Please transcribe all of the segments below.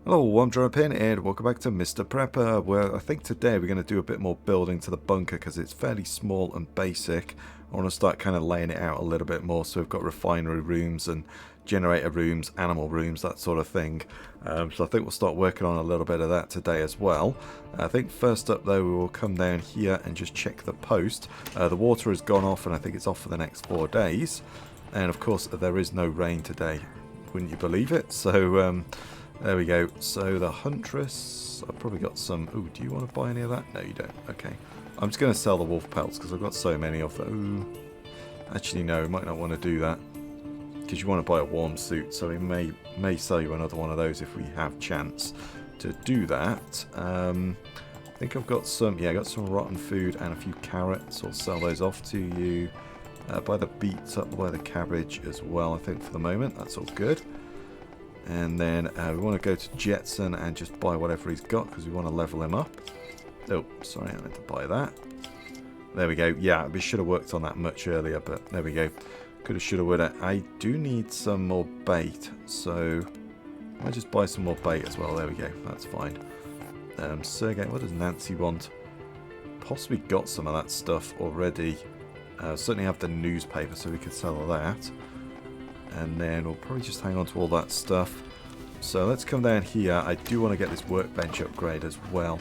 Hello, I'm Jonathan and welcome back to Mr. Prepper, where I think today we're going to do a bit more building to the bunker because it's fairly small and basic. I want to start kind of laying it out a little bit more, so we've got refinery rooms and generator rooms, animal rooms, that sort of thing. So I think we'll start working on a little bit of that today as well. I think first up though we will come down here and just check the post. The water has gone off and I think it's off for the next 4 days. And of course there is no rain today, wouldn't you believe it? So there we go. So the Huntress, I've probably got some. Ooh, do you want to buy any of that? No, you don't. Okay. I'm just going to sell the wolf pelts because I've got so many of them. Ooh. Actually, no, we might not want to do that because you want to buy a warm suit. So we may sell you another one of those if we have chance to do that. I think I've got some. Yeah, I got some rotten food and a few carrots. I'll sell those off to you. Buy the beets up, buy the cabbage as well. I think for the moment that's all good. And then we want to go to Jetson and just buy whatever he's got because we want to level him up. Oh, sorry, I meant to buy that. There we go. Yeah, we should have worked on that much earlier, but there we go. Could have, should have, would have. I do need some more bait, so I'll just buy some more bait as well. There we go. That's fine. Sergey, what does Nancy want? Possibly got some of that stuff already. Certainly have the newspaper, so we could sell that. And then we'll probably just hang on to all that stuff. So let's come down here. I do want to get this workbench upgrade as well.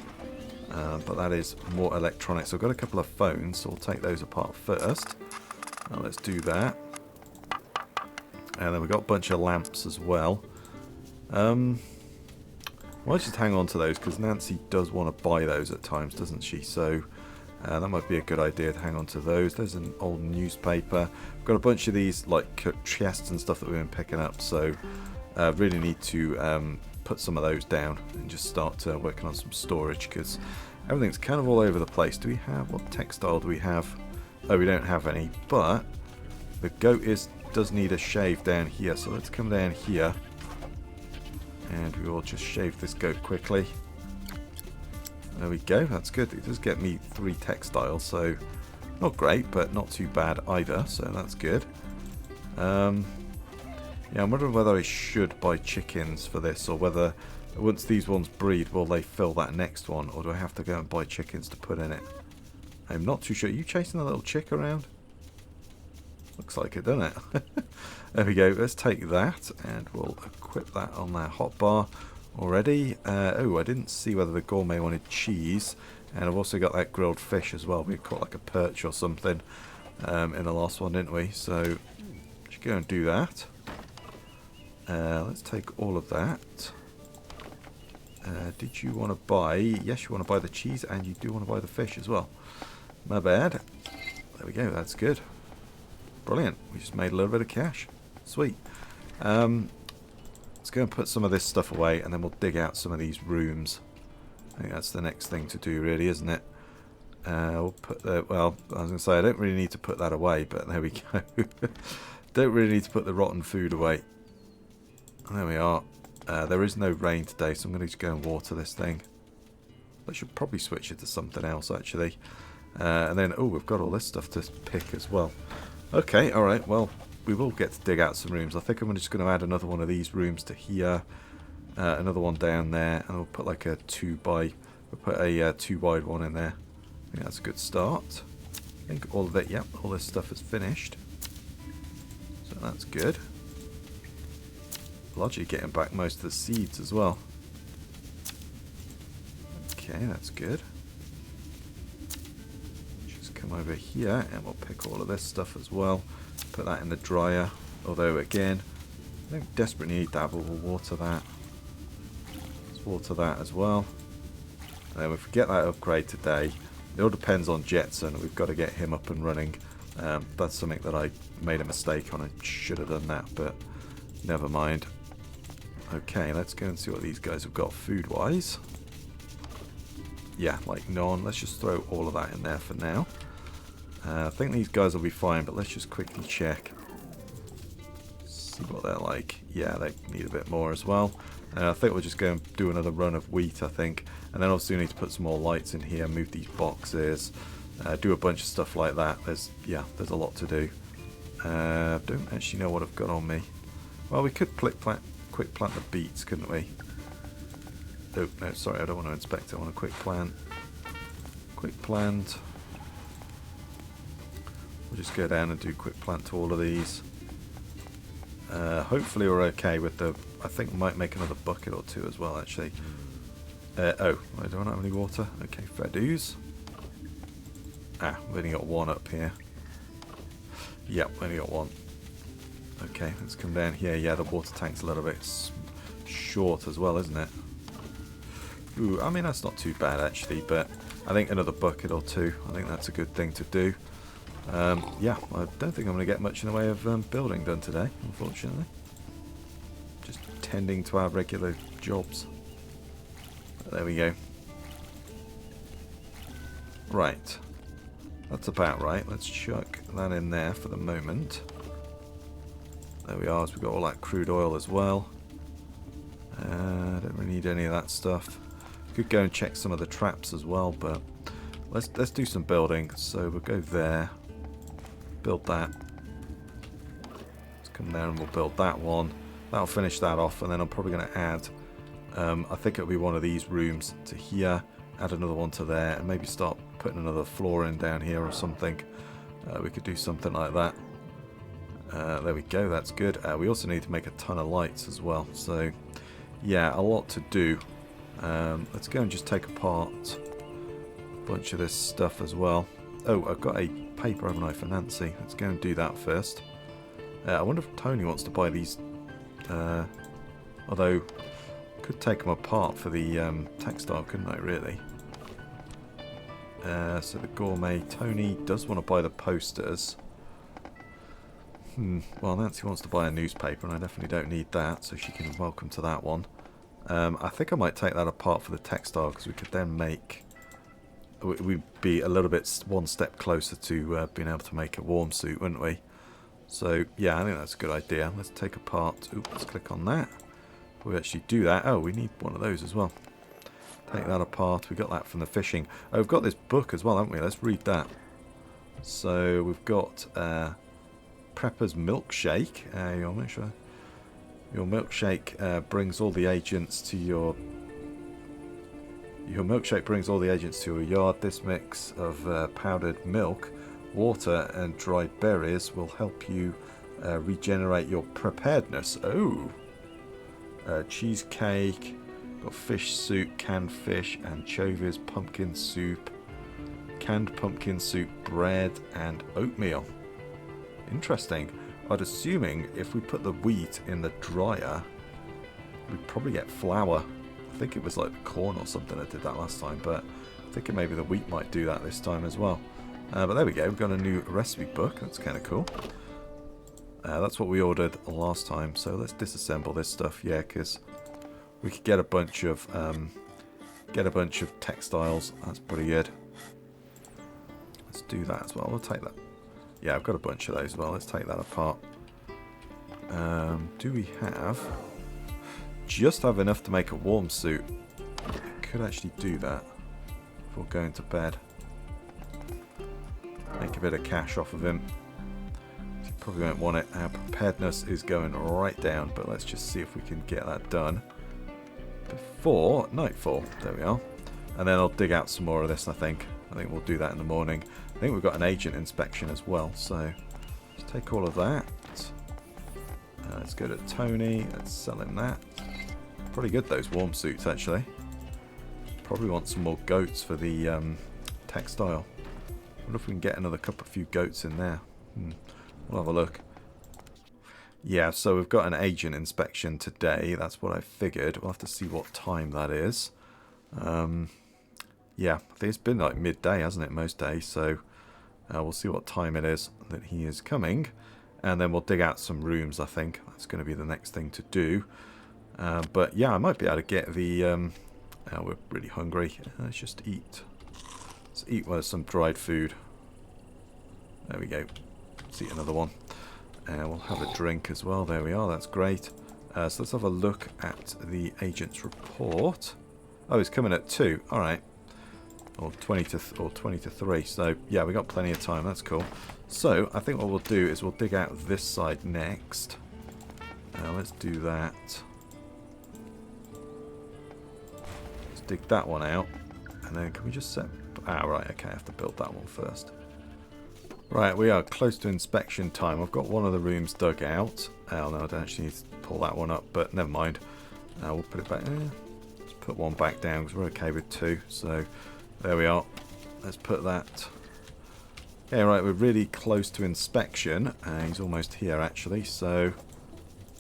But that is more electronics. So I've got a couple of phones, so we'll take those apart first. Now let's do that. And then we've got a bunch of lamps as well. I'll just hang on to those because Nancy does want to buy those at times, doesn't she? So that might be a good idea to hang on to those. There's an old newspaper. I've got a bunch of these like chests and stuff that we've been picking up, so really need to put some of those down and just start working on some storage because everything's kind of all over the place. Do we have, what textile do we have? Oh, we don't have any, but the goat does need a shave down here, so let's come down here and we will just shave this goat quickly. There we go, that's good. It does get me 3 textiles, so not great, but not too bad either, so that's good. Yeah, I'm wondering whether I should buy chickens for this, or whether once these ones breed, will they fill that next one, or do I have to go and buy chickens to put in it? I'm not too sure. Are you chasing a little chick around? Looks like it, doesn't it? There we go, let's take that, and we'll equip that on our hotbar. Already. Oh, I didn't see whether the gourmet wanted cheese, and I've also got that grilled fish as well. We caught like a perch or something in the last one, didn't we? So just go and do that. Let's take all of that. Did you want to buy? Yes, you want to buy the cheese, and you do want to buy the fish as well. My bad. There we go. That's good. Brilliant. We just made a little bit of cash. Sweet. Let's go and put some of this stuff away and then we'll dig out some of these rooms. I think that's the next thing to do really, isn't it? We'll put the, well, I was going to say I don't really need to put that away, but there we go. Don't really need to put the rotten food away. There we are. There is no rain today, so I'm going to just go and water this thing. I should probably switch it to something else actually. And then, oh, we've got all this stuff to pick as well. Okay, alright, well, we will get to dig out some rooms. I think I'm just going to add another one of these rooms to here, another one down there, and we'll put like a 2 wide one in there. I think that's a good start. I think all of it, yep, all this stuff is finished. So that's good. Logically getting back most of the seeds as well. Okay, that's good. Just come over here and we'll pick all of this stuff as well. Put that in the dryer, although again, I don't desperately need that, but we'll water that. Let's water that as well. And then if we get that upgrade today, it all depends on Jetson. We've got to get him up and running. That's something that I made a mistake on. I should have done that, but never mind. Okay, let's go and see what these guys have got food-wise. Yeah, like none. Let's just throw all of that in there for now. I think these guys will be fine, but let's just quickly check. See what they're like. Yeah, they need a bit more as well. I think we'll just go and do another run of wheat, I think. And then obviously we need to put some more lights in here, move these boxes, do a bunch of stuff like that. There's a lot to do. Don't actually know what I've got on me. Well, we could quick plant the beets, couldn't we? Oh, no, sorry, I don't want to inspect it. I want a quick plant. Quick plant. We'll just go down and do quick plant to all of these. Hopefully we're okay with the... I think we might make another bucket or two as well, actually. Oh, I don't have any water. Okay, fair dues. Ah, we've only got one up here. Yep, only got one. Okay, let's come down here. Yeah, the water tank's a little bit short as well, isn't it? Ooh, I mean, that's not too bad, actually, but I think another bucket or two, I think that's a good thing to do. Yeah, I don't think I'm going to get much in the way of building done today, unfortunately. Just tending to our regular jobs. There we go. Right. That's about right. Let's chuck that in there for the moment. There we are. So we've got all that crude oil as well. Don't really need any of that stuff. Could go and check some of the traps as well, but let's do some building. So we'll go there. Build that. Let's come down and we'll build that one. That'll finish that off, and then I'm probably going to add... I think it'll be one of these rooms to here. Add another one to there, and maybe start putting another floor in down here or something. We could do something like that. There we go, that's good. We also need to make a ton of lights as well. So, yeah, a lot to do. Let's go and just take apart a bunch of this stuff as well. Oh, I've got a paper, haven't I, for Nancy? Let's go and do that first. I wonder if Tony wants to buy these. Although, could take them apart for the textile, couldn't I, really? So the gourmet, Tony does want to buy the posters. Well, Nancy wants to buy a newspaper, and I definitely don't need that, so she can welcome to that one. I think I might take that apart for the textile, because we could then make... We'd be a little bit one step closer to being able to make a warm suit, wouldn't we? So, yeah, I think that's a good idea. Let's take apart... Ooh, let's click on that. We actually do that. Oh, we need one of those as well. Take that apart. We got that from the fishing. Oh, we've got this book as well, haven't we? Let's read that. So we've got Prepper's Milkshake. Your milkshake brings all the agents to your... Your milkshake brings all the agents to your yard. This mix of powdered milk, water, and dried berries will help you regenerate your preparedness. Oh. Cheesecake, got fish soup, canned fish, anchovies, pumpkin soup, canned pumpkin soup, bread, and oatmeal. Interesting. I'd assuming if we put the wheat in the dryer, we'd probably get flour. I think it was like the corn or something that did that last time, but I think maybe the wheat might do that this time as well. But there we go, we've got a new recipe book. That's kind of cool. That's what we ordered last time, so let's disassemble this stuff, yeah, because we could get a bunch of textiles. That's pretty good. Let's do that as well. We'll take that. Yeah, I've got a bunch of those as well. Let's take that apart. Do we have... Just have enough to make a warm suit. I could actually do that before going to bed. Make a bit of cash off of him. Probably won't want it. Our preparedness is going right down, but let's just see if we can get that done before nightfall. There we are. And then I'll dig out some more of this, I think. I think we'll do that in the morning. I think we've got an agent inspection as well, so let's take all of that. Let's go to Tony. Let's sell him that. Pretty good, those warm suits, actually. Probably want some more goats for the textile. I wonder if we can get another few goats in there. We'll have a look. Yeah, so we've got an agent inspection today. That's what I figured. We'll have to see what time that is. Yeah, I think it's been like midday, hasn't it, most days. So we'll see what time it is that he is coming. And then we'll dig out some rooms, I think. That's going to be the next thing to do. But yeah, I might be able to get the... we're really hungry. Let's just eat. Let's eat some dried food. There we go. Let's eat another one. We'll have a drink as well. There we are. That's great. So let's have a look at the agent's report. Oh, it's coming at 2. All right. Or 20 to 3. So yeah, we got plenty of time. That's cool. So I think what we'll do is we'll dig out this side next. Let's do that. dig that one out. And then can we just set... Ah, right, okay, I have to build that one first. Right, we are close to inspection time. I've got one of the rooms dug out. Oh, no, I don't actually need to pull that one up, but never mind. We'll put it back there. Let's put one back down because we're okay with two. So, there we are. Let's put that... Yeah, right, we're really close to inspection. He's almost here, actually. So,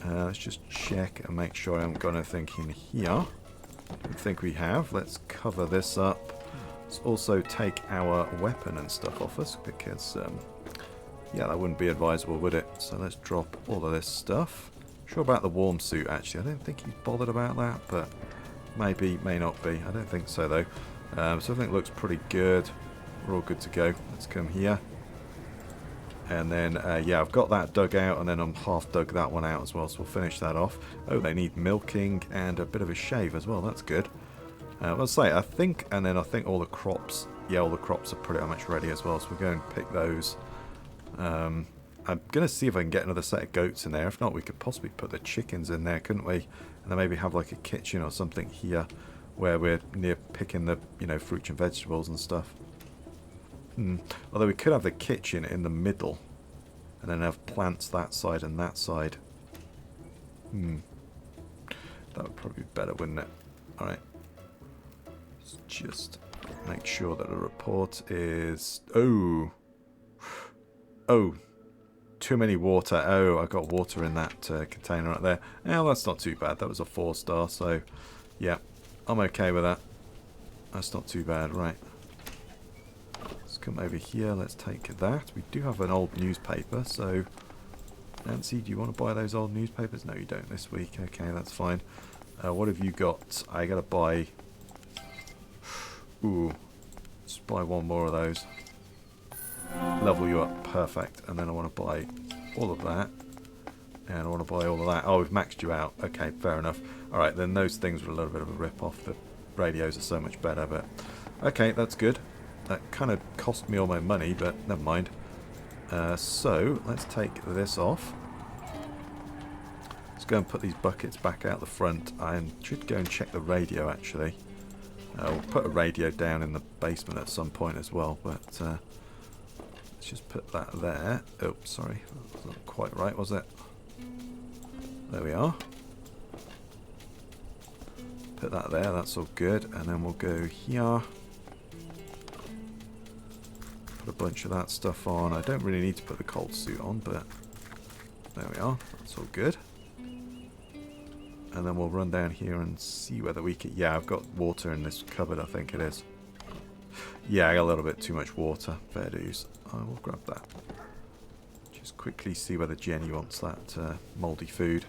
let's just check and make sure I haven't got anything in here. I don't think we have. Let's cover this up. Let's also take our weapon and stuff off us because, yeah, that wouldn't be advisable, would it? So let's drop all of this stuff. Sure about the warm suit, actually. I don't think he's bothered about that, but maybe, may not be. I don't think so, though. So everything looks pretty good. We're all good to go. Let's come here. And then, yeah, I've got that dug out, and then I'm half dug that one out as well, so we'll finish that off. Oh, they need milking and a bit of a shave as well. That's good. Let's say, I think, and then I think all the crops, yeah, all the crops are pretty much ready as well, so we'll go and pick those. I'm going to see if I can get another set of goats in there. If not, we could possibly put the chickens in there, couldn't we? And then maybe have like a kitchen or something here where we're near picking the, you know, fruits and vegetables and stuff. Although we could have the kitchen in the middle and then have plants that side and that side. That would probably be better, wouldn't it? Alright. Let's just make sure that the report is... Oh, too many water. Oh, I got water in that container right there. Oh, that's not too bad. That was a 4-star, so yeah, I'm okay with that. That's not too bad, right. Let's come over here. Let's take that. We do have an old newspaper, so... Nancy, do you want to buy those old newspapers? No, you don't this week. Okay, that's fine. What have you got? I gotta buy... Ooh. Let's buy one more of those. Level you up. Perfect. And then I want to buy all of that. And I want to buy all of that. Oh, we've maxed you out. Okay, fair enough. Alright, then those things were a little bit of a rip-off. The radios are so much better, but... Okay, that's good. That kind of cost me all my money, but never mind. So, let's take this off. Let's go and put these buckets back out the front. I should go and check the radio, actually. We'll put a radio down in the basement at some point as well, but let's just put that there. Oh, sorry. That wasn't quite right, was it? There we are. Put that there, that's all good. And then we'll go here. Put a bunch of that stuff on. I don't really need to put the cold suit on, but there we are. That's all good. And then we'll run down here and see whether we can... Yeah, I've got water in this cupboard, I think it is. Yeah, I got a little bit too much water. Fair dues. I will grab that. Just quickly see whether Jenny wants that mouldy food.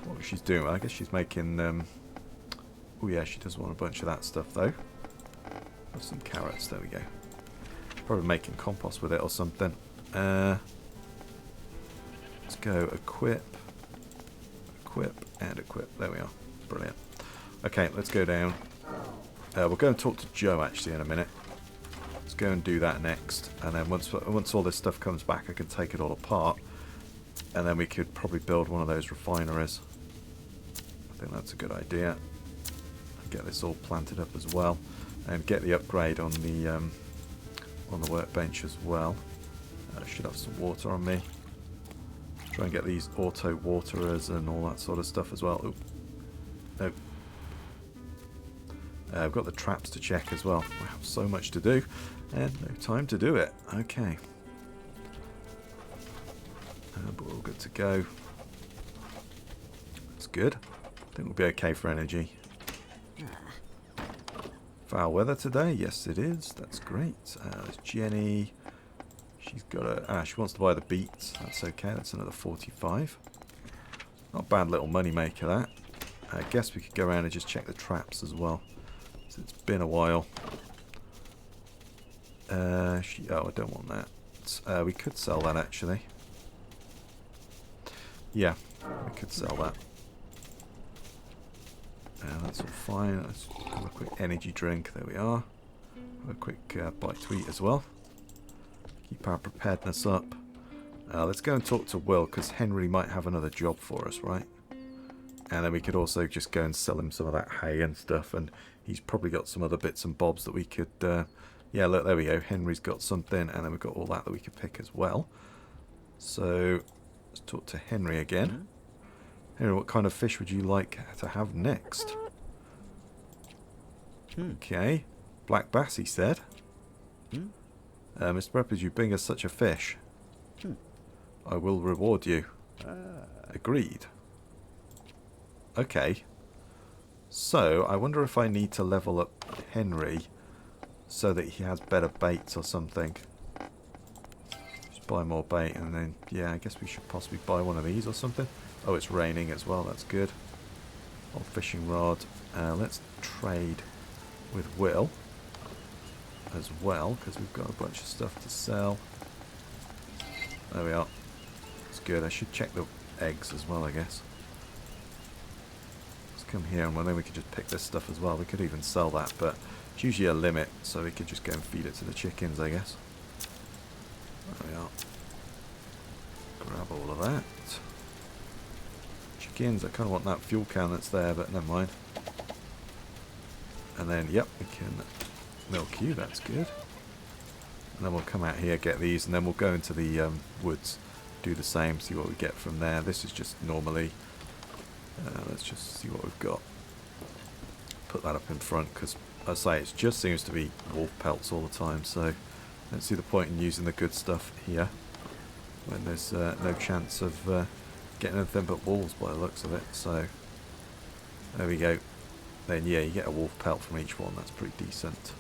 What she's doing? Well, I guess she's making... Oh yeah, she does want a bunch of that stuff, though. Have some carrots. There we go. Probably making compost with it or something. Let's go equip. Equip and equip. There we are. Brilliant. Okay, let's go down. We'll go and talk to Joe actually in a minute. Let's go and do that next. And then once all this stuff comes back, I can take it all apart. And then we could probably build one of those refineries. I think that's a good idea. Get this all planted up as well. And get the upgrade on the workbench as well. I should have some water on me. Try and get these auto waterers and all that sort of stuff as well. Oop. Nope. I've got the traps to check as well. Wow, so much to do and no time to do it. Okay. But we're all good to go. That's good. I think we'll be okay for energy. Foul weather today? Yes, it is. That's great. There's Jenny. She's got a... she wants to buy the beets. That's okay. That's another 45. Not a bad little money maker, that. I guess we could go around and just check the traps as well. So it's been a while. Oh, I don't want that. We could sell that, actually. Yeah, we could sell that. That's all fine. Let's have a quick energy drink. There we are. Have a quick bite to eat as well. Keep our preparedness up. Let's go and talk to Will, because Henry might have another job for us, right? And then we could also just go and sell him some of that hay and stuff. And he's probably got some other bits and bobs that we could... yeah, look, there we go. Henry's got something. And then we've got all that we could pick as well. So, let's talk to Henry again. Henry, what kind of fish would you like to have next? Okay. Black bass, he said. Mr. Preppers, you bring us such a fish. I will reward you. Agreed. Okay. So, I wonder if I need to level up Henry so that he has better baits or something. Just buy more bait and then, yeah, I guess we should possibly buy one of these or something. Oh, it's raining as well, that's good. Old fishing rod. Let's trade with Will as well, because we've got a bunch of stuff to sell. There we are. It's good. I should check the eggs as well, I guess. Let's come here, and then we could just pick this stuff as well. We could even sell that, but it's usually a limit, so we could just go and feed it to the chickens, I guess. There we are. Grab all of that. Chickens, I kind of want that fuel can that's there, but never mind. And then, yep, we can milk you, that's good. And then we'll come out here, get these, and then we'll go into the woods, do the same, see what we get from there. This is just normally, let's just see what we've got. Put that up in front, because I say it just seems to be wolf pelts all the time, so I don't see the point in using the good stuff here when there's no chance of getting anything but wolves by the looks of it. So there we go. Then yeah, you get a wolf pelt from each one. That's pretty decent.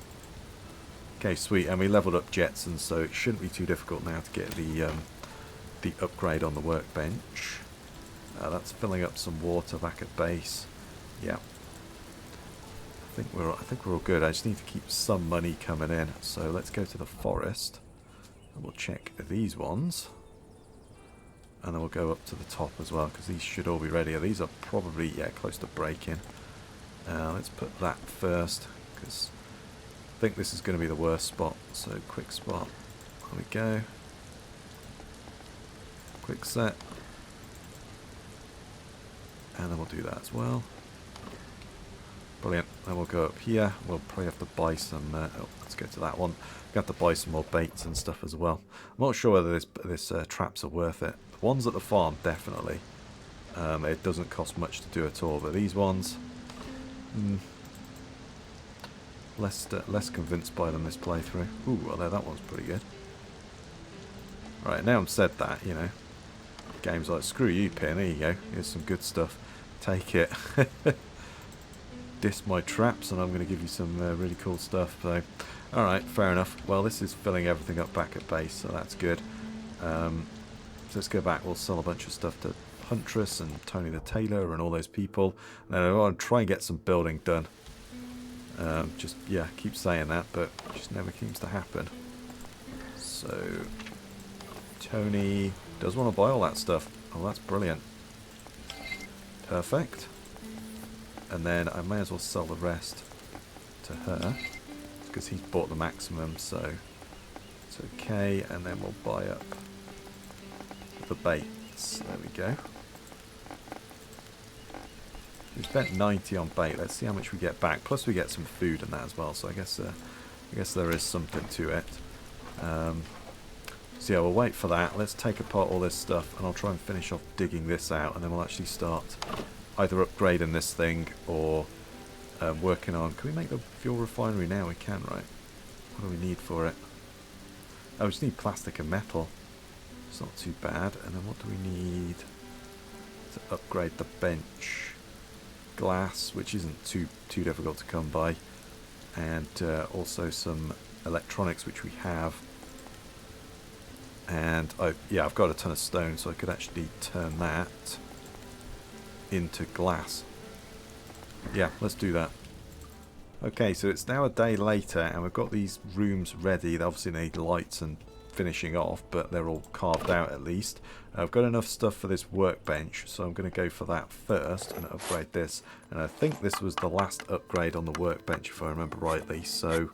Okay, sweet. And we leveled up Jetson, so it shouldn't be too difficult now to get the upgrade on the workbench. That's filling up some water back at base. Yeah. I think we're all good. I just need to keep some money coming in. So let's go to the forest and we'll check these ones. And then we'll go up to the top as well, because these should all be ready. These are probably, yeah, close to breaking. Let's put that first, because I think this is going to be the worst spot. So, quick spot. There we go. Quick set. And then we'll do that as well. Brilliant. Then we'll go up here. We'll probably have to buy some... oh, let's go to that one. We have to buy some more baits and stuff as well. I'm not sure whether this traps are worth it. The ones at the farm, definitely. It doesn't cost much to do at all. But these ones... less convinced by them this playthrough. Ooh, although that one's pretty good. Right, now I've said that, you know, game's like, screw you, Pin, there you go. Here's some good stuff. Take it. Diss my traps and I'm going to give you some really cool stuff. So, alright, fair enough. Well, this is filling everything up back at base, so that's good. So let's go back. We'll sell a bunch of stuff to Huntress and Tony the Tailor and all those people. And then I want to try and get some building done. Just, yeah, keep saying that, but it just never seems to happen. So, Tony does want to buy all that stuff. Oh, that's brilliant. Perfect. And then I may as well sell the rest to her, because he's bought the maximum, so it's okay. And then we'll buy up the baits. There we go. We spent 90 on bait. Let's see how much we get back. Plus we get some food and that as well. So I guess there is something to it. So yeah, we'll wait for that. Let's take apart all this stuff, and I'll try and finish off digging this out, and then we'll actually start either upgrading this thing or working on... Can we make the fuel refinery now? We can, right? What do we need for it? Oh, we just need plastic and metal. It's not too bad. And then what do we need to upgrade the bench? Glass, which isn't too difficult to come by, and also some electronics, which we have. And yeah, I've got a ton of stone, so I could actually turn that into glass. Yeah, let's do that. Okay, so it's now a day later, and we've got these rooms ready. They obviously need lights and finishing off, but they're all carved out at least. I've got enough stuff for this workbench, so I'm going to go for that first and upgrade this. And I think this was the last upgrade on the workbench, if I remember rightly. So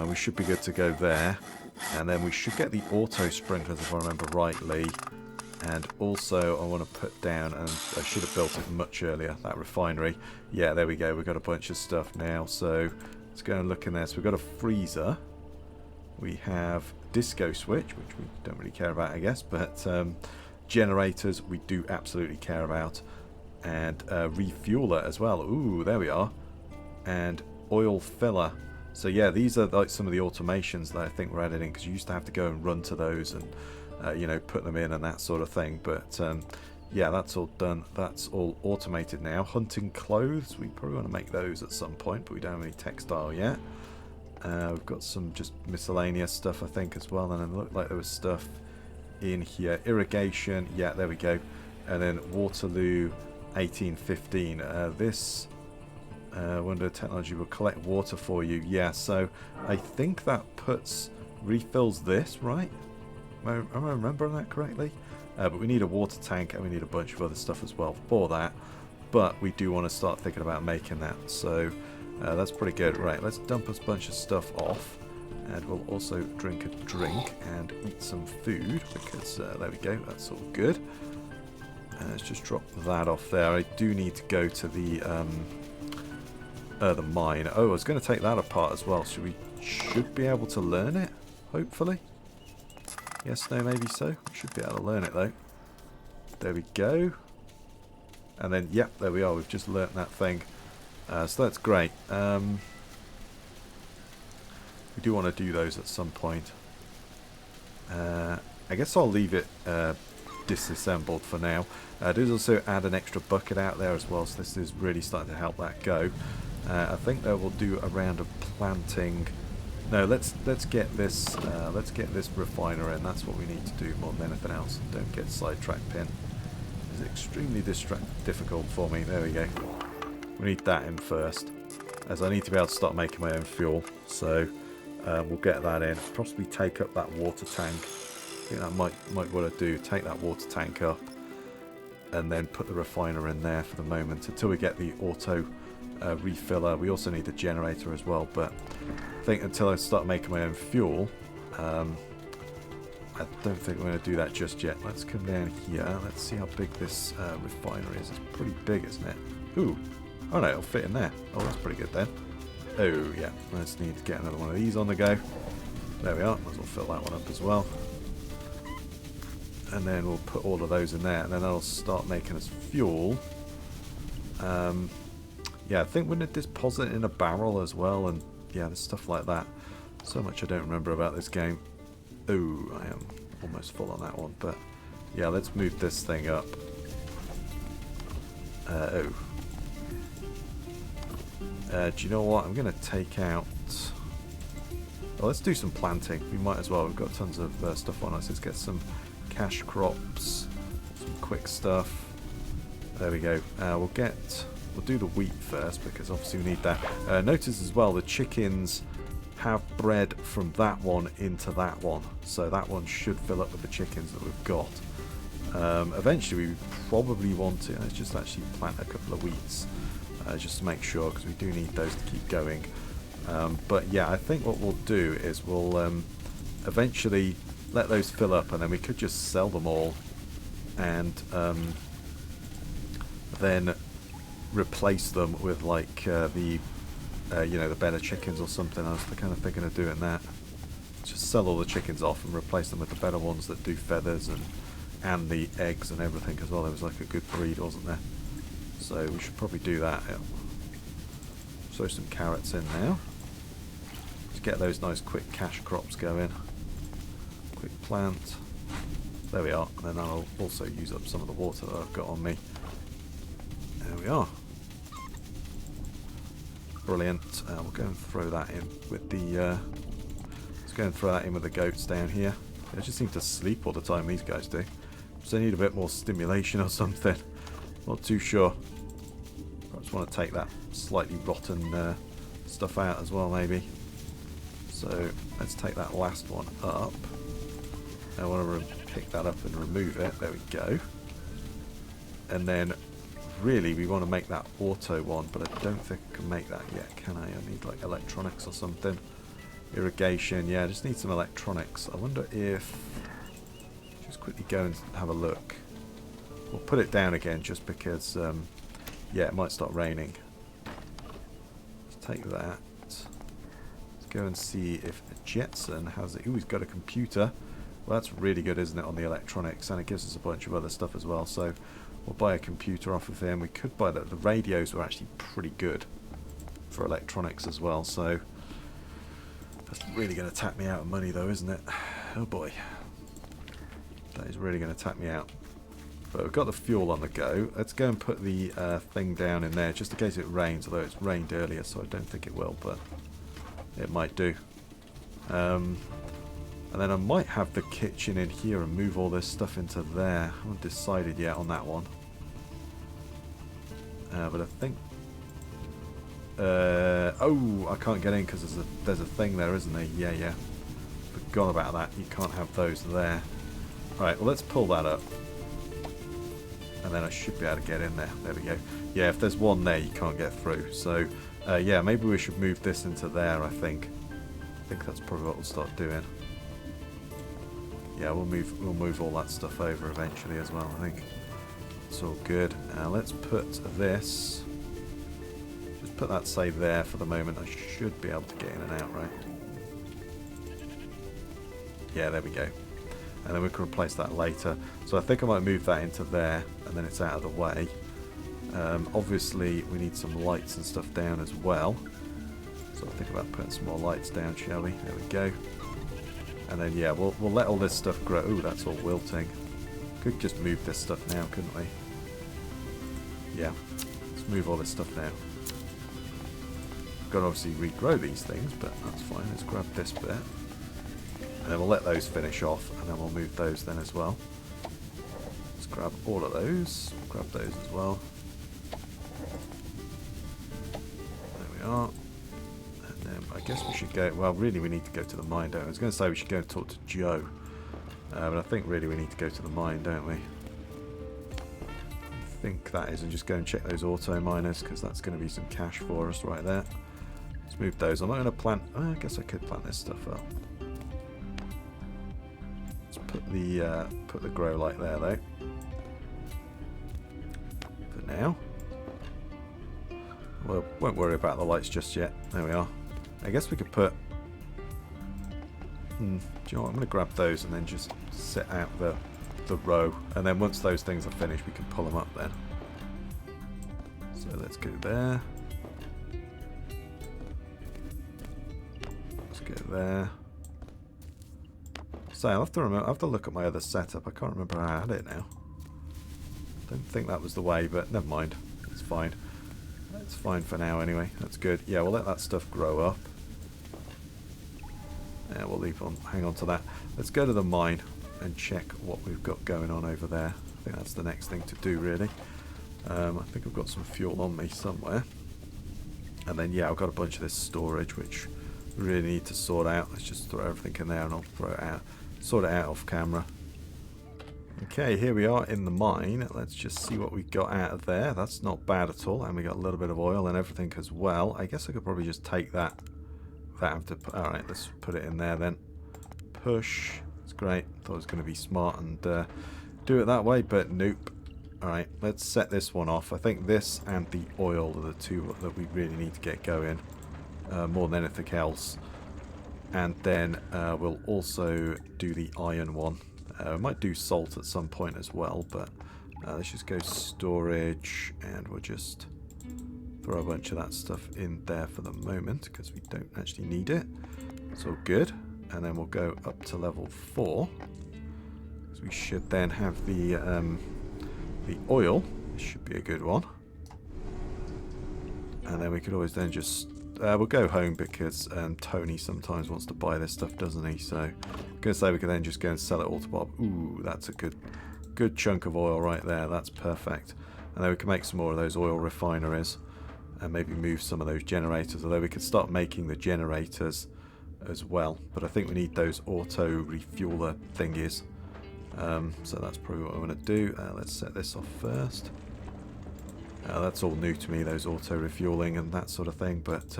we should be good to go there. And then we should get the auto sprinklers, if I remember rightly, And also I want to put down, and I should have built it much earlier, that refinery. Yeah, there we go. We've got a bunch of stuff now. So let's go and look in there. So we've got a freezer. We have disco switch, which we don't really care about, I guess. But generators we do absolutely care about. And refueler as well. Ooh, there we are. And oil filler. So yeah, these are like some of the automations that I think we're adding in, because you used to have to go and run to those and you know, put them in and that sort of thing. But yeah, that's all done. That's all automated now. Hunting clothes, we probably want to make those at some point, but we don't have any textile yet. We've got some just miscellaneous stuff, I think, as well. And it looked like there was stuff in here. Irrigation, yeah, there we go. And then Waterloo 1815. This Wonder Technology will collect water for you. Yeah, so I think that refills this, right? Am I remembering that correctly? But we need a water tank, and we need a bunch of other stuff as well for that. But we do want to start thinking about making that. So that's pretty good. Right, let's dump a bunch of stuff off. And we'll also drink a drink and eat some food, because there we go, that's all good. Let's just drop that off there. I do need to go to the mine. Oh, I was going to take that apart as well. So we should be able to learn it, hopefully. Yes, no, maybe so. We should be able to learn it, though. There we go. And then, yep, there we are. We've just learnt that thing. So that's great. We do want to do those at some point. I guess I'll leave it disassembled for now. There's also add an extra bucket out there as well, so this is really starting to help that go. I think that we'll do a round of planting. No, let's get this refiner in. That's what we need to do more than anything else. Don't get sidetracked, pin. It's extremely difficult for me. There we go. We need that in first, as I need to be able to start making my own fuel. So we'll get that in. Possibly take up that water tank. I think that might what I do. Take that water tank up, and then put the refiner in there for the moment until we get the auto refiller. We also need a generator as well, but I think until I start making my own fuel, I don't think we're going to do that just yet. Let's come down here. Let's see how big this refinery is. It's pretty big, isn't it? Ooh. Oh no, it'll fit in there. Oh, that's pretty good then. Oh yeah, let's need to get another one of these on the go. There we are. Might as well fill that one up as well. And then we'll put all of those in there, and then that'll start making us fuel. Yeah, I think we're going to deposit in a barrel as well, and yeah, there's stuff like that. So much I don't remember about this game. Oh, I am almost full on that one, but yeah, let's move this thing up. Do you know what? I'm going to take out... Well, let's do some planting. We might as well. We've got tons of stuff on us. Let's get some cash crops, some quick stuff. There we go. We'll do the wheat first, because obviously we need that. Notice as well the chickens have bred from that one into that one, so that one should fill up with the chickens that we've got. Eventually we probably want to, let's just actually plant a couple of wheats just to make sure, because we do need those to keep going. But yeah, I think what we'll do is we'll eventually let those fill up, and then we could just sell them all, and then replace them with like the you know, the better chickens or something. I was kind of thinking of doing that. Just sell all the chickens off and replace them with the better ones that do feathers and the eggs and everything as well. There was like a good breed, wasn't there? So we should probably do that. Yeah. Throw some carrots in now. Just get those nice quick cash crops going. Quick plant. There we are. And then I'll also use up some of the water that I've got on me. There we are. Brilliant. We'll go and throw that in with the. Let's go and throw that in with the goats down here. They just seem to sleep all the time. These guys do. So they need a bit more stimulation or something. Not too sure. I just want to take that slightly rotten stuff out as well, maybe. So let's take that last one up. I want to pick that up and remove it. There we go. And then really we want to make that auto one, but I don't think I can make that yet, can I? I need like electronics or something. Irrigation, yeah, I just need some electronics. I wonder if just quickly go and have a look. We'll put it down again just because, yeah, it might start raining. Let's take that. Let's go and see if Jetson has it. Ooh, he's got a computer. Well, that's really good, isn't it, on the electronics? And it gives us a bunch of other stuff as well. So we'll buy a computer off of him. We could buy that. The radios were actually pretty good for electronics as well. So that's really going to tap me out of money, though, isn't it? Oh, boy. That is really going to tap me out. But we've got the fuel on the go. Let's go and put the thing down in there, just in case it rains, although it's rained earlier, so I don't think it will, but it might do. And then I might have the kitchen in here and move all this stuff into there. I haven't decided yet on that one. But I think... oh, I can't get in because there's a thing there, isn't there? Yeah, yeah. Forgot about that. You can't have those there. Right, well, let's pull that up. And then I should be able to get in there. There we go. Yeah, if there's one there, you can't get through. So, yeah, maybe we should move this into there, I think. I think that's probably what we'll start doing. Yeah, we'll move all that stuff over eventually as well, I think. It's all good. Let's put this... Just put that, say, there for the moment. I should be able to get in and out, right? Yeah, there we go. And then we can replace that later. So I think I might move that into there, and then it's out of the way. Obviously, we need some lights and stuff down as well. So I'll think about putting some more lights down, shall we? There we go. And then, yeah, we'll let all this stuff grow. Ooh, that's all wilting. Could just move this stuff now, couldn't we? Yeah, let's move all this stuff now. Got to obviously regrow these things, but that's fine. Let's grab this bit. And then we'll let those finish off, and then we'll move those then as well. Let's grab all of those. Grab those as well. There we are. And then I guess we should go... Well, really we need to go to the mine, don't we? I was going to say we should go and talk to Joe. But I think really we need to go to the mine, don't we? I think that is, and just go and check those auto miners, because that's going to be some cash for us right there. Let's move those. I'm not going to plant... I guess I could plant this stuff up. Put the grow light there though. For now. Well, won't worry about the lights just yet. There we are. I guess we could put... do you know what? I'm going to grab those and then just set out the row. And then once those things are finished, we can pull them up then. So let's go there. Let's go there. So I'll have to look at my other setup. I can't remember how I had it now. Don't think that was the way, but never mind. It's fine. It's fine for now anyway. That's good. Yeah, we'll let that stuff grow up. Yeah, we'll hang on to that. Let's go to the mine and check what we've got going on over there. I think that's the next thing to do, really. I think I've got some fuel on me somewhere. And then, yeah, I've got a bunch of this storage, which we really need to sort out. Let's just throw everything in there and I'll throw it out. Sort it out off camera. Okay, here we are in the mine. Let's just see what we got out of there. That's not bad at all. And we got a little bit of oil and everything as well. I guess I could probably just take that. Alright, let's put it in there then. Push. It's great. Thought it was going to be smart and do it that way, but nope. Alright, let's set this one off. I think this and the oil are the two that we really need to get going. More than anything else. And then we'll also do the iron one. We might do salt at some point as well, but let's just go storage, and we'll just throw a bunch of that stuff in there for the moment, because we don't actually need it. It's all good. And then we'll go up to level 4. So we should then have the oil. This should be a good one. And then we could always then just... we'll go home because Tony sometimes wants to buy this stuff, doesn't he? So I'm going to say we can then just go and sell it all to Bob. Ooh, that's a good chunk of oil right there. That's perfect. And then we can make some more of those oil refineries and maybe move some of those generators. Although we could start making the generators as well. But I think we need those auto refueler thingies. So that's probably what I want to do. Let's set this off first. That's all new to me, those auto refueling and that sort of thing, but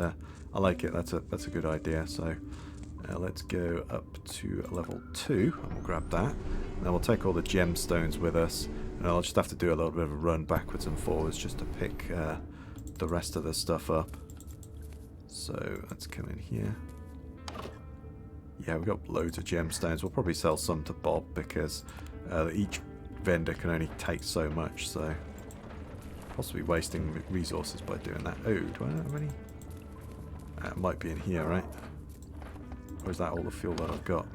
I like it. That's a good idea. So let's go up to level 2 and we'll grab that. Then we'll take all the gemstones with us, and I'll just have to do a little bit of a run backwards and forwards just to pick the rest of the stuff up. So let's come in here. Yeah, we've got loads of gemstones. We'll probably sell some to Bob because each vendor can only take so much, so possibly wasting resources by doing that. Oh, do I not have any? It might be in here, right? Or is that all the fuel that I've got?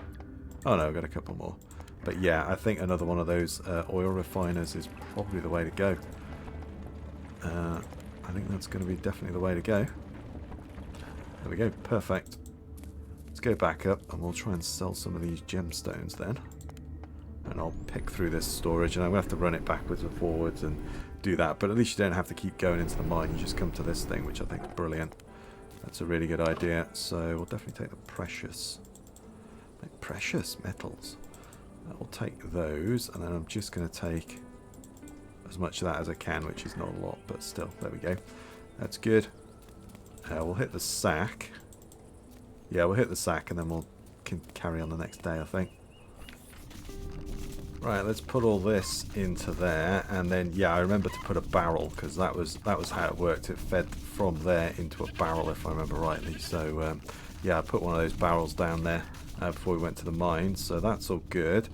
Oh no, I've got a couple more. But yeah, I think another one of those oil refiners is probably the way to go. I think that's going to be definitely the way to go. There we go, perfect. Let's go back up and we'll try and sell some of these gemstones then. And I'll pick through this storage, and I'm going to have to run it backwards and forwards and do that. But at least you don't have to keep going into the mine, you just come to this thing, which I think is brilliant. That's a really good idea. So we'll definitely take the precious metals. We'll take those, and then I'm just going to take as much of that as I can, which is not a lot, but still, there we go. That's good. We'll hit the sack. Yeah, we'll hit the sack, and then we'll carry on the next day, I think. Right, let's put all this into there, and then yeah, I remember to put a barrel because that was how it worked. It fed from there into a barrel, if I remember rightly. So yeah, I put one of those barrels down there before we went to the mine, so that's all good.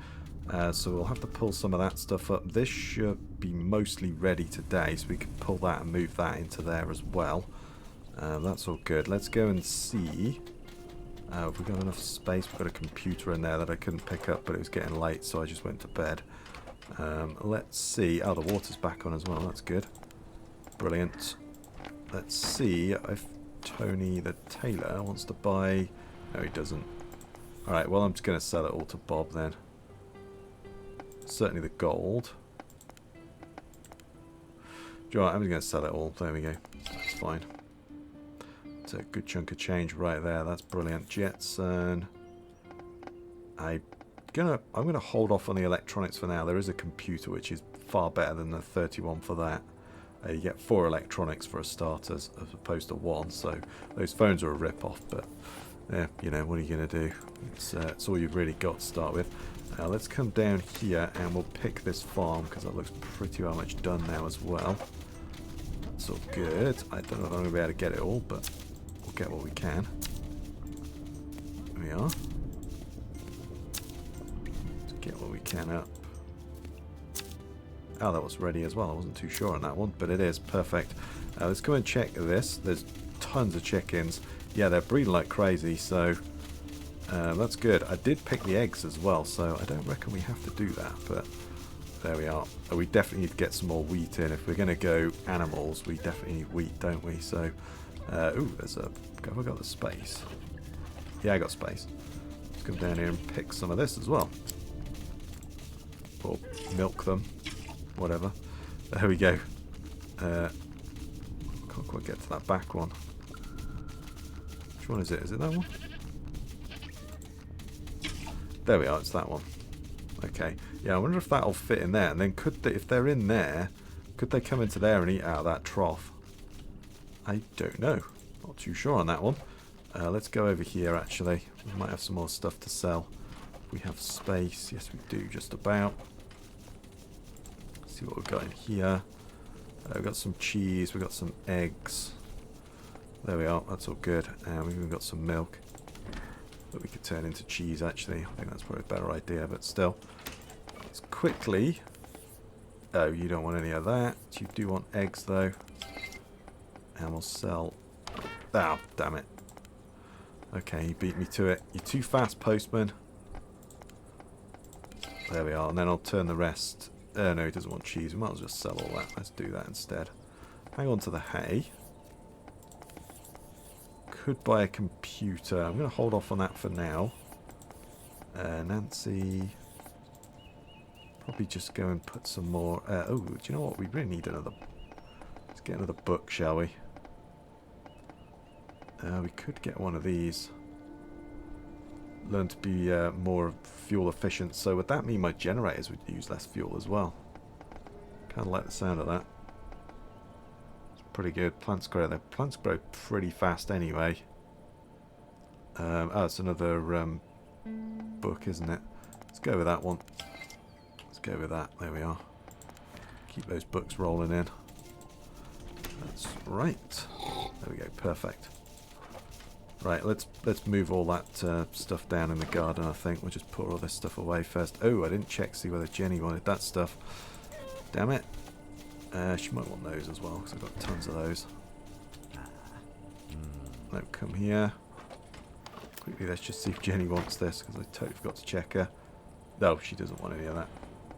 So we'll have to pull some of that stuff up. This should be mostly ready today, so we can pull that and move that into there as well. That's all good. Let's go and see. Have we got enough space? We've got a computer in there that I couldn't pick up, but it was getting late, so I just went to bed. Let's see. Oh, the water's back on as well. That's good. Brilliant. Let's see if Tony the tailor wants to buy... No, he doesn't. Alright, well, I'm just going to sell it all to Bob then. Certainly the gold. Do you know what? I'm just going to sell it all. There we go. That's fine. It's a good chunk of change right there. That's brilliant. Jetson. I'm gonna hold off on the electronics for now. There is a computer which is far better than the 31 for that. You get 4 electronics for a starter as opposed to 1. So those phones are a rip-off. But yeah, you know, what are you gonna do? It's all you've really got to start with. Let's come down here and we'll pick this farm because that looks pretty well much done now as well. That's all good. I don't know if I'm gonna be able to get it all, but we'll get what we can. There we are. Let's get what we can up. Oh, that was ready as well. I wasn't too sure on that one, but it is perfect. Let's go and check this. There's tons of chickens. Yeah, they're breeding like crazy, so that's good. I did pick the eggs as well, so I don't reckon we have to do that, but there we are. We definitely need to get some more wheat in. If we're going to go animals, we definitely need wheat, don't we? So, ooh, there's a... Have I got the space? Yeah, I got space. Let's come down here and pick some of this as well. Or milk them. Whatever. There we go. Can't quite get to that back one. Which one is it? Is it that one? There we are, it's that one. Okay. Yeah, I wonder if that'll fit in there. And then could they, if they're in there, could they come into there and eat out of that trough? I don't know. Not too sure on that one. Let's go over here, actually. We might have some more stuff to sell. We have space. Yes, we do, just about. Let's see what we've got in here. We've got some cheese. We've got some eggs. There we are. That's all good. And we've even got some milk that we could turn into cheese, actually. I think that's probably a better idea, but still. Let's quickly... Oh, you don't want any of that. You do want eggs, though. And we'll sell... Oh, damn it. Okay, you beat me to it. You're too fast, postman. There we are. And then I'll turn the rest... no, he doesn't want cheese. We might as well just sell all that. Let's do that instead. Hang on to the hay. Could buy a computer. I'm going to hold off on that for now. Nancy... Probably just go and put some more... oh, do you know what? We really need another... Let's get another book, shall we? We could get one of these. Learn to be more fuel efficient. So would that mean my generators would use less fuel as well? Kind of like the sound of that. It's pretty good. Plants grow. Their plants grow pretty fast anyway. Oh, it's another book, isn't it? Let's go with that one. go with that. There we are. Keep those books rolling in. That's right. There we go. Perfect. Right, let's move all that stuff down in the garden, I think. We'll just put all this stuff away first. Oh, I didn't check to see whether Jenny wanted that stuff. Damn it. She might want those as well, because I've got tons of those. No, come here. Quickly, let's just see if Jenny wants this, because I totally forgot to check her. No, she doesn't want any of that.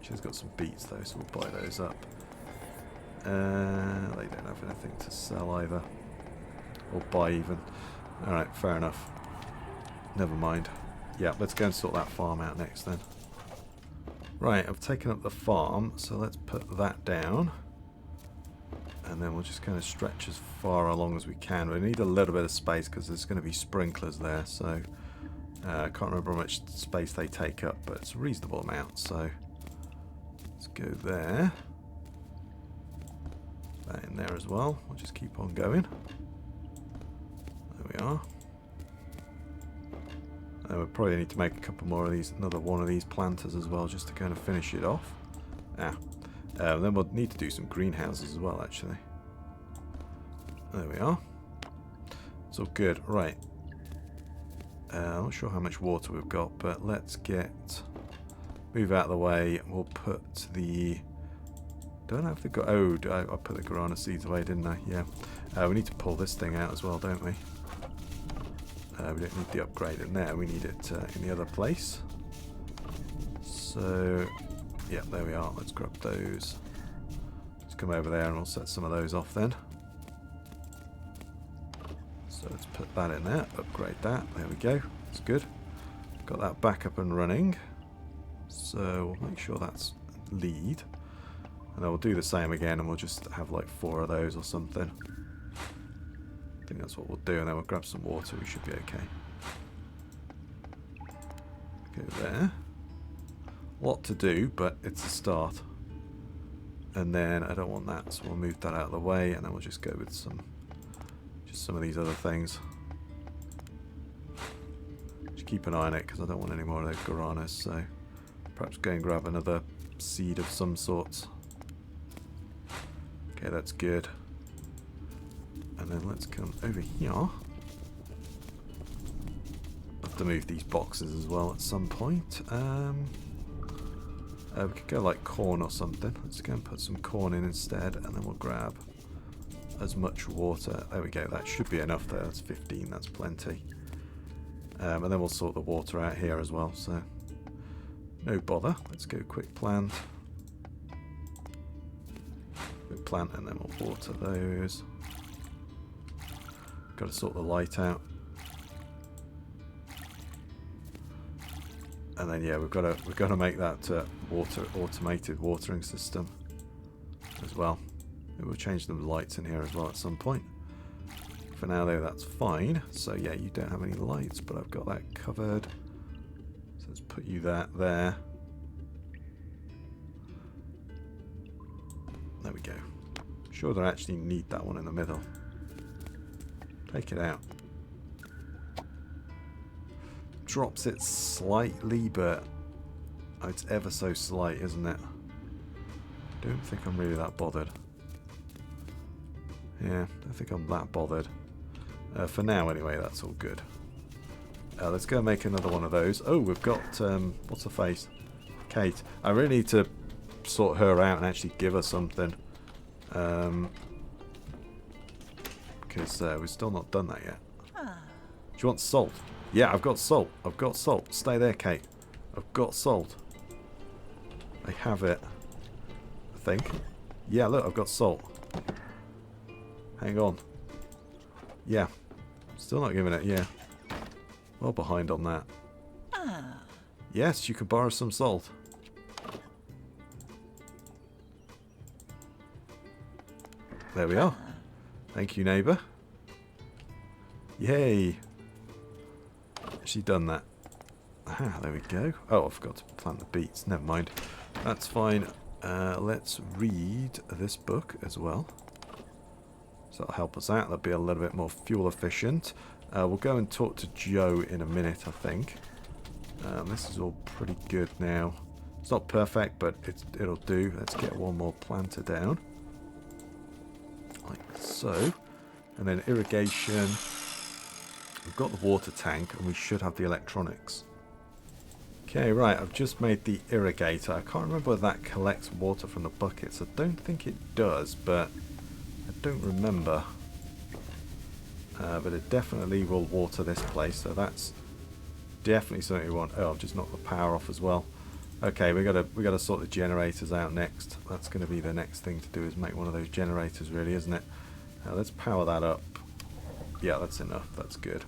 She's got some beets, though, so we'll buy those up. They don't have anything to sell either. Or buy, even. Alright, fair enough. Never mind. Yeah, let's go and sort that farm out next then. Right, I've taken up the farm, so let's put that down. And then we'll just kind of stretch as far along as we can. We need a little bit of space because there's going to be sprinklers there, so... I can't remember how much space they take up, but it's a reasonable amount, so... Let's go there. That in there as well. We'll just keep on going. There we are. And we'll probably need to make a couple more of these, another one of these planters as well, just to kind of finish it off. Then we'll need to do some greenhouses as well, actually. There we are. It's all good. Right. I'm not sure how much water we've got, but let's move out of the way. We'll put the... Don't have to go... Oh, I put the guarana seeds away, didn't I? Yeah. We need to pull this thing out as well, don't we? We don't need the upgrade in there. We need it in the other place. So... Yeah, there we are. Let's grab those. Let's come over there and we'll set some of those off then. So let's put that in there. Upgrade that. There we go. That's good. Got that back up and running. So we'll make sure that's lead. And then we'll do the same again and we'll just have like 4 of those or something. I think that's what we'll do. And then we'll grab some water. We should be okay. Go there. Lot to do, but it's a start. And then I don't want that, so we'll move that out of the way, and then we'll just go with some of these other things. Just keep an eye on it, because I don't want any more of those guaranas, so perhaps go and grab another seed of some sorts. Okay, that's good. And then let's come over here. I'll have to move these boxes as well at some point. We could go like corn or something. Let's go and put some corn in instead, and then we'll grab as much water. There we go. That should be enough there. That's 15. That's plenty. And then we'll sort the water out here as well. So no bother. Let's go quick plant. Quick plant, and then we'll water those. Got to sort the light out. And then yeah, we've got to make that automated watering system as well. We'll change the lights in here as well at some point. For now though, that's fine. So yeah, you don't have any lights, but I've got that covered. So let's put you there. There we go. Sure, I actually need that one in the middle. Take it out. Drops it slightly, but it's ever so slight, isn't it? Don't think I'm really that bothered. Yeah, don't think I'm that bothered. For now, anyway, that's all good. Let's go and make another one of those. Oh, we've got, what's her face? Kate. I really need to sort her out and actually give her something. Because we've still not done that yet. Do you want salt? Yeah, I've got salt. I've got salt. Stay there, Kate. I've got salt. I have it. I think. Yeah, look, I've got salt. Hang on. Yeah. Still not giving it, yeah. Well behind on that. Yes, you can borrow some salt. There we are. Thank you, neighbour. Yay. Actually done that. Ah, there we go. Oh, I forgot to plant the beets. Never mind. That's fine. Let's read this book as well. So that'll help us out. That'll be a little bit more fuel efficient. We'll go and talk to Joe in a minute, I think. This is all pretty good now. It's not perfect, but it'll do. Let's get one more planter down. Like so. And then irrigation. We've got the water tank, and we should have the electronics. Okay, right, I've just made the irrigator. I can't remember whether that collects water from the buckets. I don't think it does, but I don't remember. But it definitely will water this place, so that's definitely something we want. Oh, I've just knocked the power off as well. Okay, we gotta sort the generators out next. That's going to be the next thing to do, is make one of those generators, really, isn't it? Let's power that up. Yeah, that's enough. That's good.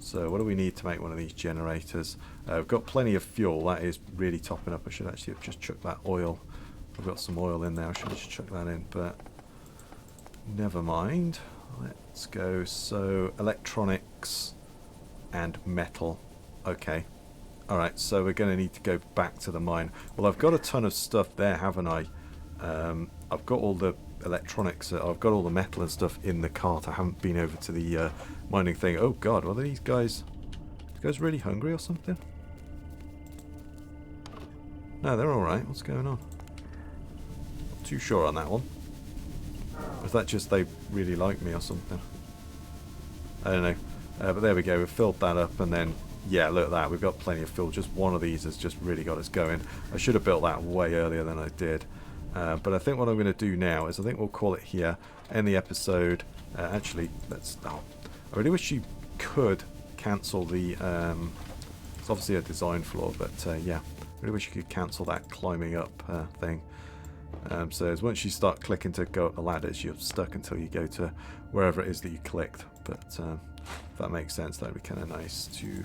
So what do we need to make one of these generators? We've got plenty of fuel. That is really topping up. I should actually have just chucked that oil. I've got some oil in there. I should have just chucked that in, but never mind. Let's go. So electronics and metal. Okay. Alright, so we're going to need to go back to the mine. Well, I've got a ton of stuff there, haven't I? I've got all the electronics, I've got all the metal and stuff in the cart. I haven't been over to the mining thing. Oh god, are these guys really hungry or something? No, they're alright. What's going on? Not too sure on that one. Is that just they really like me or something? I don't know. But there we go, we've filled that up, and then yeah, look at that, we've got plenty of fuel. Just one of these has just really got us going. I should have built that way earlier than I did. But I think what I'm going to do now is I think we'll call it here, end the episode. Actually, let's... Oh, I really wish you could cancel the... it's obviously a design flaw, but yeah, I really wish you could cancel that climbing up thing. So as once you start clicking to go up the ladders, you're stuck until you go to wherever it is that you clicked. But if that makes sense, that'd be kind of nice to...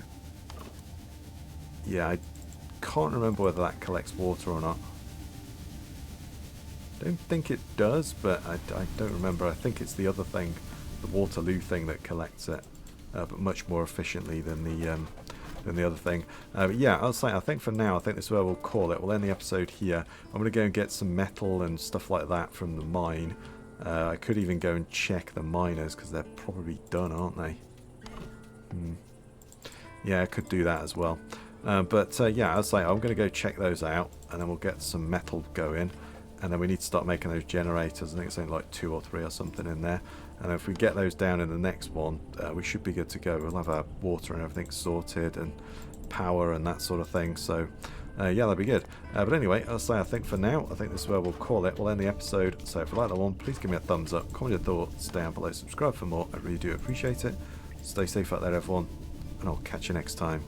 Yeah, I can't remember whether that collects water or not. Don't think it does, but I don't remember. I think it's the other thing, the Waterloo thing, that collects it, but much more efficiently than the other thing. But yeah, I'll say, I think for now, I think this is where we'll call it. We'll end the episode here. I'm going to go and get some metal and stuff like that from the mine. I could even go and check the miners, because they're probably done, aren't they? Yeah, I could do that as well. But yeah, I'll say I'm going to go check those out, and then we'll get some metal going. And then we need to start making those generators. I think it's only like 2 or 3 or something in there. And if we get those down in the next one, we should be good to go. We'll have our water and everything sorted, and power and that sort of thing. So yeah, that'll be good. But anyway, I'll say I think for now, I think this is where we'll call it. We'll end the episode. So if you like that one, please give me a thumbs up, comment your thoughts down below, subscribe for more. I really do appreciate it. Stay safe out there, everyone, and I'll catch you next time.